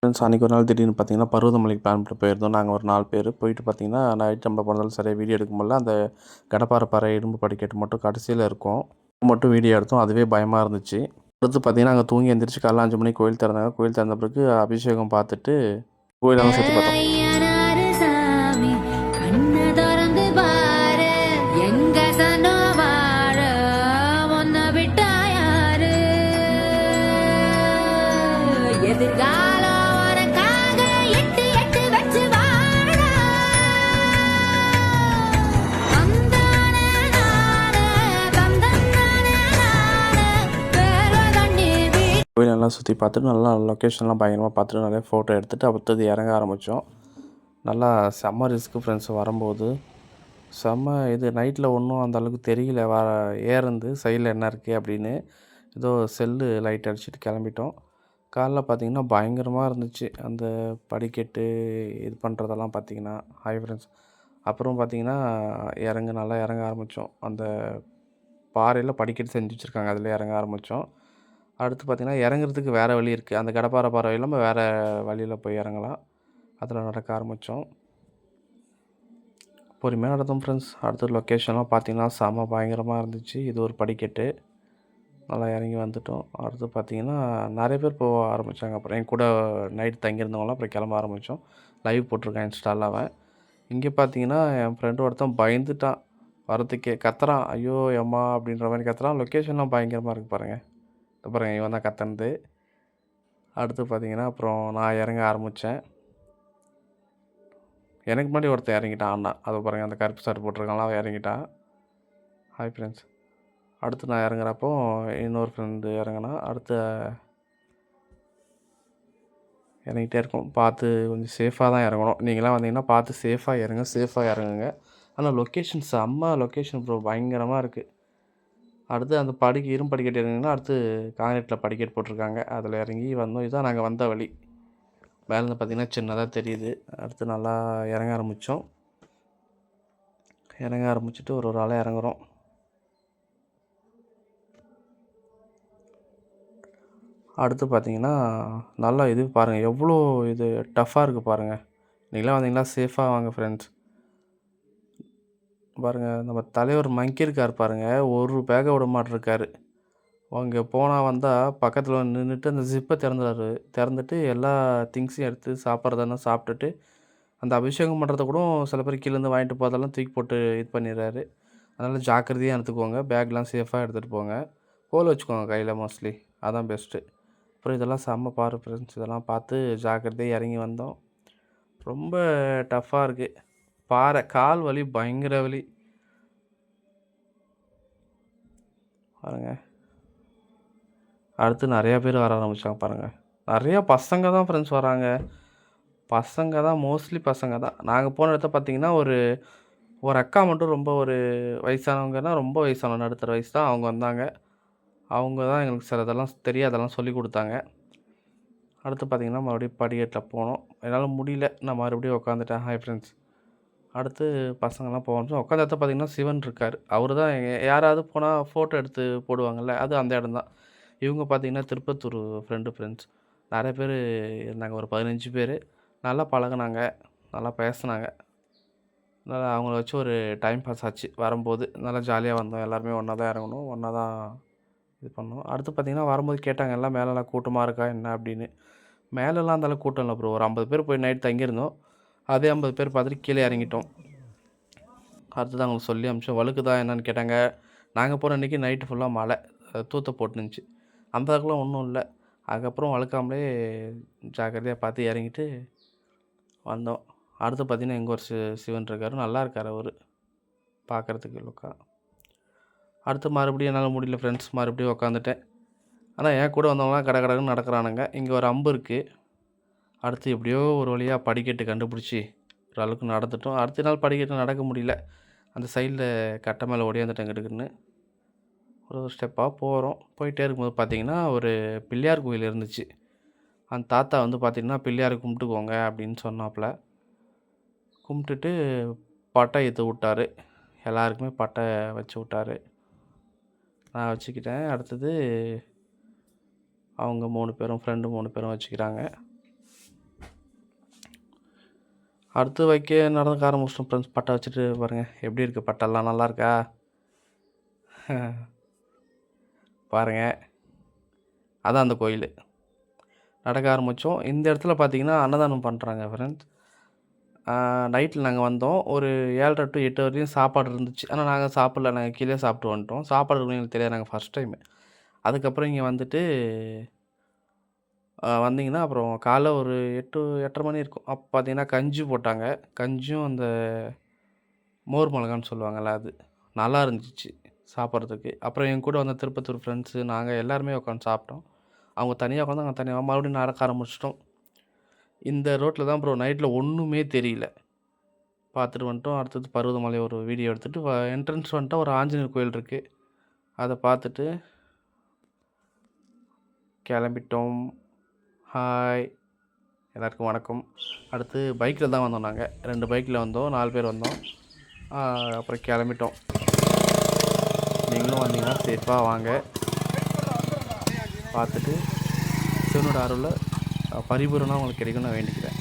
Friends அன்றைக்கி ஒரு நாள் திடீர்னு பார்த்தீங்கன்னா பருவதமலைக்கு பிளான் பண்ணி போயிருந்தோம். நாங்கள் ஒரு 4 பேர் போயிட்டு பார்த்தீங்கன்னா நைட் நம்ம போனதால சரியாக வீடியோ எடுக்க முடியல. அந்த கடப்பாறை பாறை இரும்பு படிக்கட்டு மட்டும் கடைசியில் இருக்கும். மட்டும் வீடியோ எடுத்தோம். அதுவே பயமாக இருந்துச்சு. அடுத்து பார்த்தீங்கன்னா அங்கே தூங்கி எந்திரிச்சு காலைல 5 மணிக்கு கோயில் திறந்தாங்க. கோயில் திறந்த பிறகு அபிஷேகம் பார்த்துட்டு கோயிலெல்லாம் சுற்றி பார்த்தோம். கோயிலெல்லாம் சுற்றி பார்த்துட்டு நல்லா லொக்கேஷன்லாம் பயங்கரமாக பார்த்துட்டு நிறைய ஃபோட்டோ எடுத்துகிட்டு அடுத்தது இறங்க ஆரம்பித்தோம். நல்லா செம்ம ரிஸ்க்கு ஃப்ரெண்ட்ஸ் வரும்போது. செம்ம இது நைட்டில் ஒன்றும் அந்த அளவுக்கு தெரியல ஏறுந்து சைடில் என்ன இருக்குது அப்படின்னு. ஏதோ செல்லு லைட் அடிச்சுட்டு கிளம்பிட்டோம். காலைல பார்த்திங்கன்னா பயங்கரமாக இருந்துச்சு அந்த படிக்கட்டு இது பண்ணுறதெல்லாம் பார்த்திங்கன்னா. Hi friends. அப்புறம் பார்த்திங்கன்னா நல்லா இறங்க ஆரம்பித்தோம். அந்த பாறையில் படிக்கட்டு செஞ்சு வச்சுருக்காங்க, அதில் இறங்க ஆரம்பித்தோம். அடுத்து பார்த்திங்கன்னா இறங்குறதுக்கு வேறு வழி இருக்குது. அந்த கடப்பாறை பாறை இல்லாமல் வேறு வழியில் போய் இறங்கலாம். அதில் நடக்க ஆரம்பித்தோம். பொறுமையாக நடந்தோம் ஃப்ரெண்ட்ஸ். அடுத்த லொக்கேஷன்லாம் பார்த்திங்கன்னா செம பயங்கரமாக இருந்துச்சு. இது ஒரு படிக்கட்டு. நல்லா இறங்கி வந்துவிட்டோம். அடுத்து பார்த்திங்கன்னா நிறைய பேர் போக ஆரம்பித்தாங்க. அப்புறம் என் கூட நைட் தங்கியிருந்தவங்களாம் அப்புறம் கிளம்ப ஆரம்பித்தோம். லைவ் போட்டிருக்கேன் இன்ஸ்டாவில் அவன். இங்கே பார்த்திங்கன்னா என் ஃப்ரெண்டு ஒருத்தன் பயந்துட்டான் வரத்துக்கே. கத்துறான், ஐயோ எம்மா அப்படின்ற மாதிரி கத்துறான். லொக்கேஷன்லாம் பயங்கரமாக இருக்குது பாருங்கள். பாருங்கள் இவன் தான் கத்துனது. அடுத்து பார்த்திங்கன்னா அப்புறம் நான் இறங்க ஆரம்பித்தேன். எனக்கு முன்னாடி ஒருத்தன் இறங்கிட்டான் அண்ணா. அதை பாருங்கள், அந்த கருப்பு ஷர்ட் போட்டிருக்கான்லாம் அவன் இறங்கிட்டான். Hi friends. அடுத்து நான் இறங்குறப்போ இன்னொரு ஃப்ரெண்டு இறங்கினா. அடுத்து இறங்கிட்டே இருக்கும். பார்த்து கொஞ்சம் சேஃபாக தான் இறங்கணும். நீங்களாம் வந்தீங்கன்னா பார்த்து சேஃபாக இறங்குங்க. ஆனால் லொக்கேஷன் செம்ம லொக்கேஷன் ப்ரோ, பயங்கரமாக இருக்குது. அடுத்து அந்த இரும்பு படிக்கட்டு இறங்கிங்கன்னா அடுத்து காங்கிரீட்டில் படிக்கட்டு போட்டிருக்காங்க, அதில் இறங்கி வந்தோம். இதுதான் நாங்கள் வந்த வழி. மேலேருந்து பார்த்திங்கன்னா சின்னதாக தெரியுது. அடுத்து நல்லா இறங்க ஆரம்பித்தோம். இறங்க ஆரம்பிச்சுட்டு ஒரு ஆளாக இறங்குறோம். அடுத்து பார்த்திங்கன்னா நல்லா இது பாருங்கள், எவ்வளோ இது டஃப்பாக இருக்குது பாருங்கள். நீங்களாம் வந்தீங்கன்னா சேஃபாக வாங்க ஃப்ரெண்ட்ஸ். பாருங்கள், நம்ம தலைவர் மங்கியிருக்கார் பாருங்கள், ஒரு பேக்கை விட மாட்டிருக்காரு. அங்கே போனால் வந்தால் பக்கத்தில் நின்றுட்டு அந்த ஜிப்பை திறந்துட்டு எல்லா திங்ஸையும் எடுத்து சாப்பிட்றதுனா சாப்பிட்டுட்டு அந்த அபிஷேகம் பண்ணுறத கூட சில பேர் கீழேருந்து வாங்கிட்டு போதெல்லாம் தூக்கி போட்டு இது பண்ணிடுறாரு. அதனால் ஜாக்கிரதையாக எடுத்துக்கோங்க. பேக்லாம் சேஃபாக எடுத்துகிட்டு போங்க. கோல் வச்சுக்கோங்க கையில் மோஸ்ட்லி, அதான் பெஸ்ட்டு. அப்புறம் இதெல்லாம் செம்ம பாரு ஃப்ரெண்ட்ஸ். இதெல்லாம் பார்த்து ஜாக்கிரதையாக இறங்கி வந்தோம். ரொம்ப டஃப்பாக இருக்குது பாறை, கால் வலி, பயங்கர வலி பாருங்கள். அடுத்து நிறையா பேர் வர ஆரம்பித்தாங்க பாருங்கள். நிறையா பசங்க தான் ஃப்ரெண்ட்ஸ் வராங்க. பசங்க தான், மோஸ்ட்லி பசங்க தான். நாங்கள் போன இடத்த பார்த்திங்கன்னா ஒரு அக்கா மட்டும் ரொம்ப ஒரு வயசானவங்கன்னா, ரொம்ப வயசானவங்க, நடுத்தர வயசு தான். அவங்க வந்தாங்க. அவங்க தான் எங்களுக்கு சில இதெல்லாம் தெரியாதெல்லாம் சொல்லி கொடுத்தாங்க. அடுத்து பார்த்திங்கன்னா மறுபடியும் படிக்கட்டில் போனோம். என்னால் முடியல, நான் மறுபடியும் உட்காந்துட்டேன். Hi friends. அடுத்து பசங்கள்லாம் போக உட்காந்த இடத்த பார்த்திங்கன்னா சிவன் இருக்கார். அவர் தான் யாராவது போனால் ஃபோட்டோ எடுத்து போடுவாங்கள்ல, அது அந்த இடம் தான். இவங்க பார்த்திங்கன்னா திருப்பத்தூர் ஃப்ரெண்ட்ஸ் நிறைய பேர் இருந்தாங்க, ஒரு 15 பேர். நல்லா பழகுனாங்க, நல்லா பேசுனாங்க. நல்லா அவங்கள வச்சு ஒரு டைம் பாஸ் ஆச்சு வரும்போது. நல்லா ஜாலியாக வந்தோம். எல்லாருமே ஒன்றா தான் இறங்கணும், ஒன்றா தான் இது பண்ணோம். அடுத்து பார்த்திங்கன்னா வரும்போது கேட்டாங்க எல்லாம் மேலெலாம் கூட்டமாக இருக்கா என்ன அப்படின்னு. மேலெலாம் அந்தளவுக்கு கூட்டம் இல்லை ப்ரோ. ஒரு 50 பேர் போய் நைட் தங்கியிருந்தோம். அதே 50 பேர் பார்த்துட்டு கீழே இறங்கிட்டோம். அடுத்தது அவங்களுக்கு சொல்லி அனுப்பிச்சோம். வழுக்குதா என்னன்னு கேட்டாங்க. நாங்கள் போகிற அன்றைக்கி நைட்டு ஃபுல்லாக மழை தூத்த போட்டுருந்துச்சு. அந்த அளவுக்குலாம் ஒன்றும் இல்லை. அதுக்கப்புறம் வழுக்காமலே ஜாக்கிரதையாக பார்த்து இறங்கிட்டு வந்தோம். அடுத்து பார்த்திங்கன்னா எங்கே ஒரு சிவன் இருக்கார், நல்லா இருக்கார் அவர் பார்க்குறதுக்கு லுக்கா. அடுத்து மறுபடியும் என்னால் முடியல ஃப்ரெண்ட்ஸ், மறுபடியும் உக்காந்துட்டேன். ஆனால் என் கூட வந்தவங்களாம் கடகடன்னு நடக்கிறானுங்க. இங்கே ஒரு அம்பு இருக்குது. அடுத்து எப்படியோ ஒரு வழியாக படிக்கட்டு கண்டுபிடிச்சி ஓரளவுக்கு நடந்துட்டோம். அடுத்த நாள் படிக்கட்டு நடக்க முடியல. அந்த சைடில் கட்டை மேலே ஓடியாந்துட்டேன் கிட்டுக்குன்னு. ஒரு ஸ்டெப்பாக போகிறோம். போயிட்டே இருக்கும்போது பார்த்திங்கன்னா ஒரு பிள்ளையார் கோயில் இருந்துச்சு. அந்த தாத்தா வந்து பார்த்திங்கன்னா பிள்ளையாரை கும்பிட்டுக்கோங்க அப்படின்னு சொன்னாப்புல. கும்பிட்டுட்டு பட்டை ஏற்ற விட்டார். எல்லாருக்குமே பட்டை வச்சு விட்டார். நான் வச்சுக்கிட்டேன். அடுத்தது அவங்க 3 பேரும் ஃப்ரெண்டு 3 பேரும் வச்சுக்கிறாங்க. அடுத்து வைக்க நடந்துக்க ஆரம்பிச்சிட்டோம் ஃப்ரெண்ட்ஸ். பட்டை வச்சுட்டு பாருங்கள் எப்படி இருக்குது, பட்டெல்லாம் நல்லா இருக்கா பாருங்கள். அதான் அந்த கோயில். நடக்க ஆரம்பித்தோம். இந்த இடத்துல பார்த்தீங்கன்னா அன்னதானம் பண்ணுறாங்க ஃப்ரெண்ட்ஸ். நைட்டில் நாங்கள் வந்தோம். ஒரு 7:30 to 8 வரையும் சாப்பாடு இருந்துச்சு. ஆனால் நாங்கள் சாப்பிடல. நாங்கள் கீழே சாப்பிட்டு வந்துட்டோம். சாப்பாடு இருக்குன்னு எங்களுக்கு தெரியாது. நாங்கள் ஃபஸ்ட் டைமு. அதுக்கப்புறம் இங்கே வந்துட்டு வந்தீங்கன்னா அப்புறம் காலைல ஒரு 8, 8:30 மணி இருக்கும். அப்போ பார்த்தீங்கன்னா கஞ்சி போட்டாங்க. கஞ்சியும் அந்த மோர் மிளகான்னு சொல்லுவாங்கள்ல அது. நல்லா இருந்துச்சு சாப்பிட்றதுக்கு. அப்புறம் என் கூட வந்த திருப்பத்தூர் ஃப்ரெண்ட்ஸு நாங்கள் எல்லாருமே உட்காந்து சாப்பிட்டோம். அவங்க தனியாக உட்காந்து நாங்கள் தனியாக மறுபடியும் நடக்க ஆரம்பிச்சிட்டோம். இந்த ரோட்டில் தான் ப்ரோ நைட்டில் ஒன்றுமே தெரியல. பார்த்துட்டு வந்துட்டோம். அடுத்தது பருவதமலை ஒரு வீடியோ எடுத்துகிட்டு என்ட்ரன்ஸ் வந்துட்டோம். ஒரு ஆஞ்சநேயர் கோயில் இருக்குது. அதை பார்த்துட்டு கிளம்பிட்டோம். ஹாய் எல்லாருக்கும் வணக்கம். அடுத்து பைக்கில் தான் வந்தோம். நாங்கள் 2 பைக்கில் வந்தோம். 4 பேர் வந்தோம். அப்புறம் கிளம்பிட்டோம். நீங்களும் வந்தீங்கன்னா சேஃபாக வாங்க. பார்த்துட்டு சிவனோட அருளில் பரிபூரணம் உங்களுக்கு கிடைக்கும்னு நான் வேண்டிக்கிறேன்.